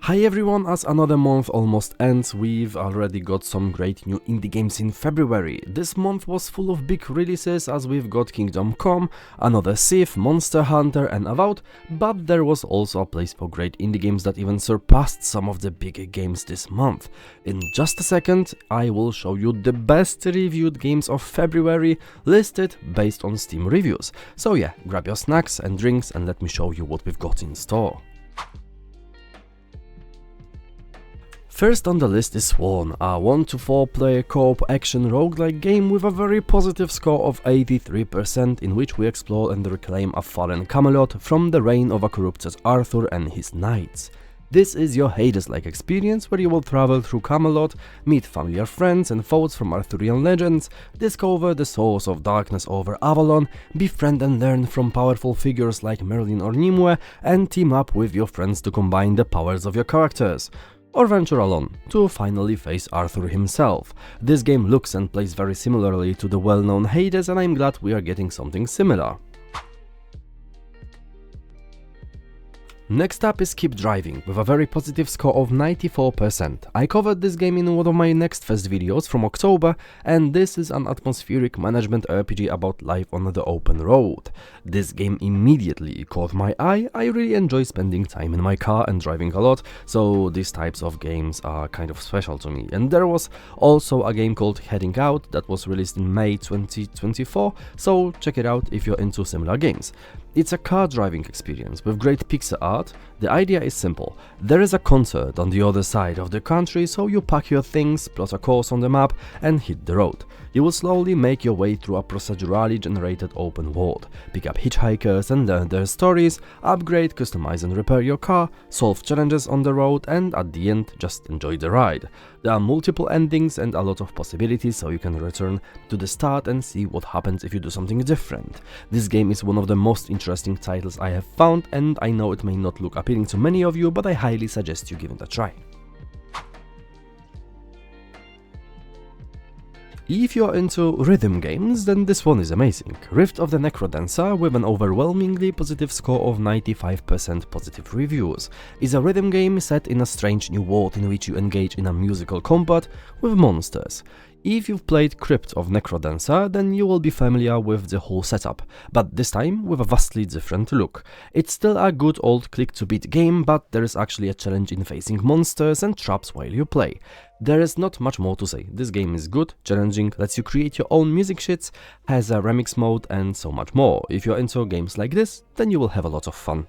Hi everyone, as another month almost ends, we've already got some great new indie games in February. This month was full of big releases as we've got Kingdom Come, another Civ, Monster Hunter and Avowed, but there was also a place for great indie games that even surpassed some of the bigger games this month. In just a second, I will show you the best reviewed games of February listed based on Steam reviews. So yeah, grab your snacks and drinks and let me show you what we've got in store. First on the list is Sworn, a 1 to 4 player co-op action roguelike game with a very positive score of 83% in which we explore and reclaim a fallen Camelot from the reign of a corrupted Arthur and his knights. This is your Hades-like experience where you will travel through Camelot, meet familiar friends and foes from Arthurian legends, discover the source of darkness over Avalon, befriend and learn from powerful figures like Merlin or Nimue, and team up with your friends to combine the powers of your characters. Or venture alone, to finally face Arthur himself. This game looks and plays very similarly to the well-known Hades, and I'm glad we are getting something similar. Next up is Keep Driving, with a very positive score of 94%. I covered this game in one of my Next Fest videos from October, and this is an atmospheric management RPG about life on the open road. This game immediately caught my eye. I really enjoy spending time in my car and driving a lot, so these types of games are kind of special to me. And there was also a game called Heading Out that was released in May 2024, so check it out if you're into similar games. It's a car driving experience with great pixel art. The idea is simple. There is a concert on the other side of the country, so you pack your things, plot a course on the map and hit the road. You will slowly make your way through a procedurally generated open world, pick up hitchhikers and learn their stories, upgrade, customize and repair your car, solve challenges on the road, and at the end just enjoy the ride. There are multiple endings and a lot of possibilities, so you can return to the start and see what happens if you do something different. This game is one of the most interesting titles I have found, and I know it may not look appealing to many of you, but I highly suggest you give it a try. If you're into rhythm games, then this one is amazing. Rift of the NecroDancer, with an overwhelmingly positive score of 95% positive reviews, is a rhythm game set in a strange new world in which you engage in a musical combat with monsters. If you've played Crypt of NecroDancer, then you will be familiar with the whole setup, but this time with a vastly different look. It's still a good old click-to-beat game, but there is actually a challenge in facing monsters and traps while you play. There is not much more to say. This game is good, challenging, lets you create your own music sheets, has a remix mode and so much more. If you're into games like this, then you will have a lot of fun.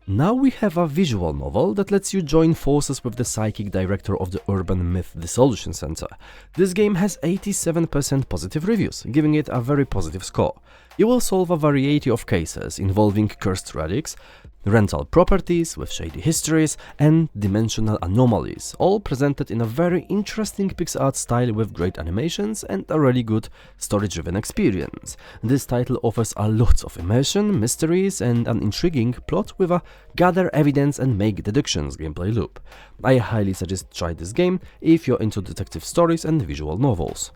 Now we have a visual novel that lets you join forces with the psychic director of the urban myth Dissolution Center. This game has 87% positive reviews, giving it a very positive score. You will solve a variety of cases involving cursed relics, rental properties with shady histories, and dimensional anomalies, all presented in a very interesting pixel art style with great animations and a really good story-driven experience. This title offers a lot of immersion, mysteries, and an intriguing plot with a gather evidence and make deductions gameplay loop. I highly suggest try this game if you're into detective stories and visual novels.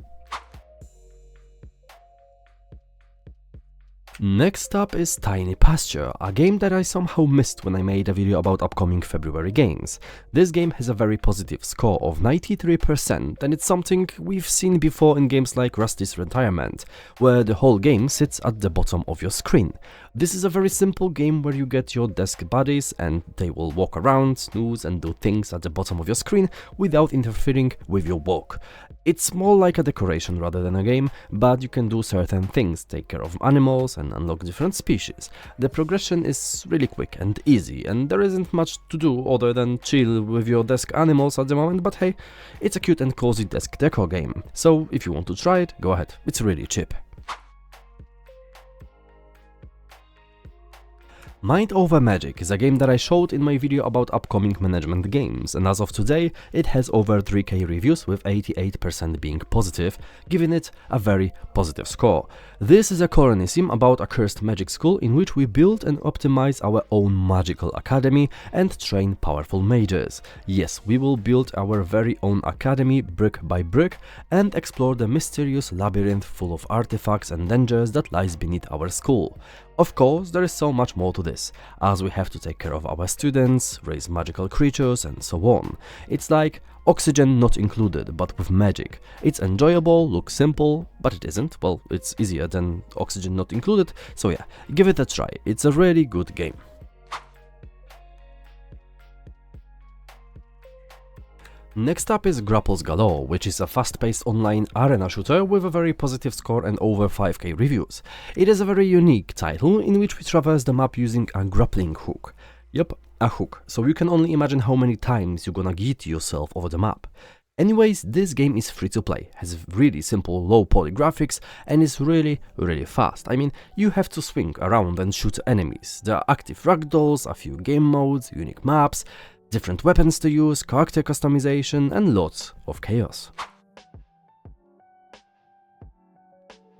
Next up is Tiny Pasture, a game that I somehow missed when I made a video about upcoming February games. This game has a very positive score of 93%, and it's something we've seen before in games like Rusty's Retirement, where the whole game sits at the bottom of your screen. This is a very simple game where you get your desk buddies and they will walk around, snooze and do things at the bottom of your screen without interfering with your work. It's more like a decoration rather than a game, but you can do certain things, take care of animals and unlock different species. The progression is really quick and easy, and there isn't much to do other than chill with your desk animals at the moment, but hey, it's a cute and cozy desk decor game, so if you want to try it, go ahead, it's really cheap. Mind Over Magic is a game that I showed in my video about upcoming management games, and as of today it has over 3k reviews with 88% being positive, giving it a very positive score. This is a colony sim about a cursed magic school in which we build and optimize our own magical academy and train powerful mages. Yes, we will build our very own academy brick by brick and explore the mysterious labyrinth full of artifacts and dangers that lies beneath our school. Of course, there is so much more to this, as we have to take care of our students, raise magical creatures and so on. It's like oxygen not included, but with magic. It's enjoyable, looks simple, but it isn't. Well, it's easier than oxygen not included, so yeah, give it a try. It's a really good game. Next up is Grapples Galore, which is a fast-paced online arena shooter with a very positive score and over 5k reviews. It is a very unique title in which we traverse the map using a grappling hook. Yep, a hook, so you can only imagine how many times you're gonna get yourself over the map. Anyways, this game is free to play, has really simple low poly graphics and is really fast. I mean, you have to swing around and shoot enemies. There are active ragdolls, a few game modes, unique maps, different weapons to use, character customization and lots of chaos.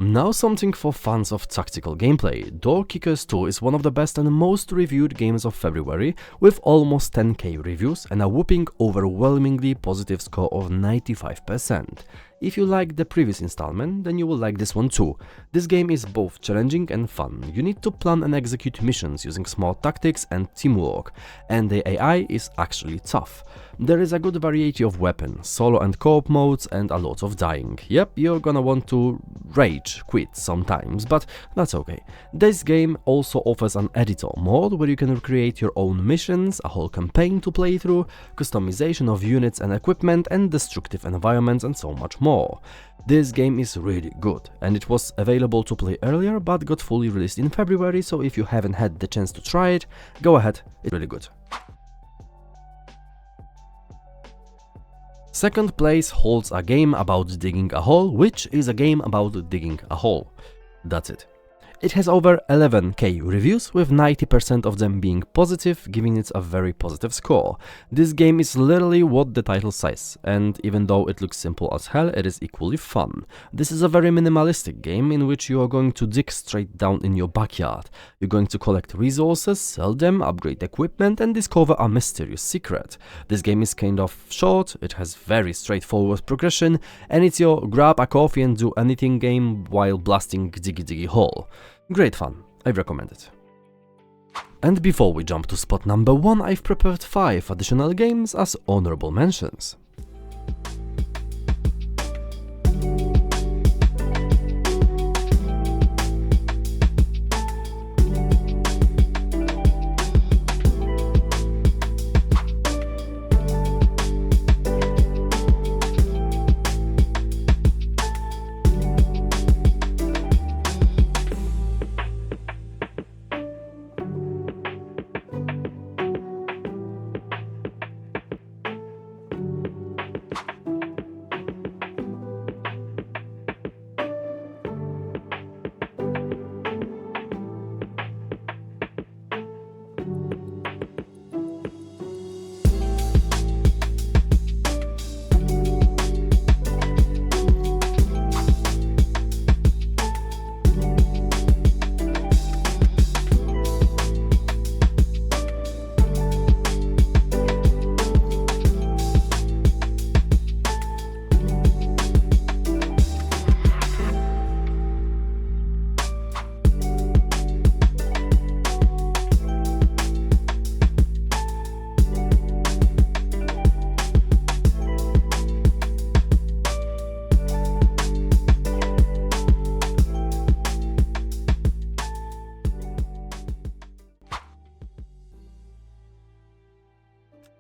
Now something for fans of tactical gameplay. Door Kickers 2 is one of the best and most reviewed games of February, with almost 10k reviews and a whopping overwhelmingly positive score of 95%. If you liked the previous installment, then you will like this one too. This game is both challenging and fun. You need to plan and execute missions using smart tactics and teamwork, and the AI is actually tough. There is a good variety of weapons, solo and co-op modes, and a lot of dying. Yep, you're gonna want to rage quit sometimes, but that's okay. This game also offers an editor mode where you can create your own missions, a whole campaign to play through, customization of units and equipment, and destructive environments, and so much more. This game is really good, and it was available to play earlier but got fully released in February, so if you haven't had the chance to try it, go ahead, it's really good. Second place holds a game about digging a hole, which is a game about digging a hole. That's it. It has over 11k reviews, with 90% of them being positive, giving it a very positive score. This game is literally what the title says, and even though it looks simple as hell, it is equally fun. This is a very minimalistic game in which you are going to dig straight down in your backyard. You're going to collect resources, sell them, upgrade equipment, and discover a mysterious secret. This game is kind of short, it has very straightforward progression, and it's your grab a coffee and do anything game while blasting diggy hole. Great fun, I recommend it. And before we jump to spot number 1, I've prepared 5 additional games as honorable mentions.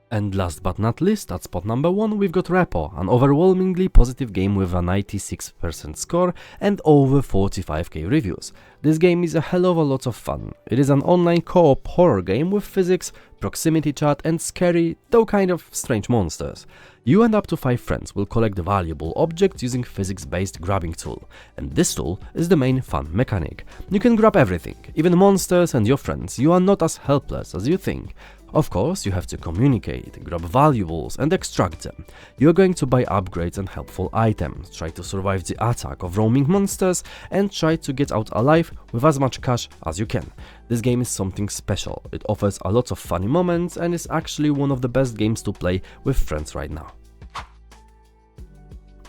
And last but not least, at spot number 1, we've got REPO, an overwhelmingly positive game with a 96% score and over 45k reviews. This game is a hell of a lot of fun. It is an online co-op horror game with physics, proximity chat and scary, though kind of strange monsters. You and up to 5 friends will collect valuable objects using physics-based grabbing tool, and this tool is the main fun mechanic. You can grab everything, even monsters and your friends. You are not as helpless as you think. Of course, you have to communicate, grab valuables and extract them. You are going to buy upgrades and helpful items, try to survive the attack of roaming monsters and try to get out alive with as much cash as you can. This game is something special. It offers a lot of funny moments and is actually one of the best games to play with friends right now.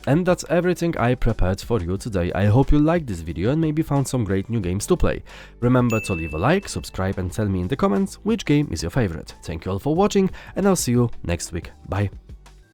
And that's everything I prepared for you today. I hope you liked this video and maybe found some great new games to play. Remember to leave a like, subscribe and tell me in the comments which game is your favorite. Thank you all for watching and I'll see you next week. Bye.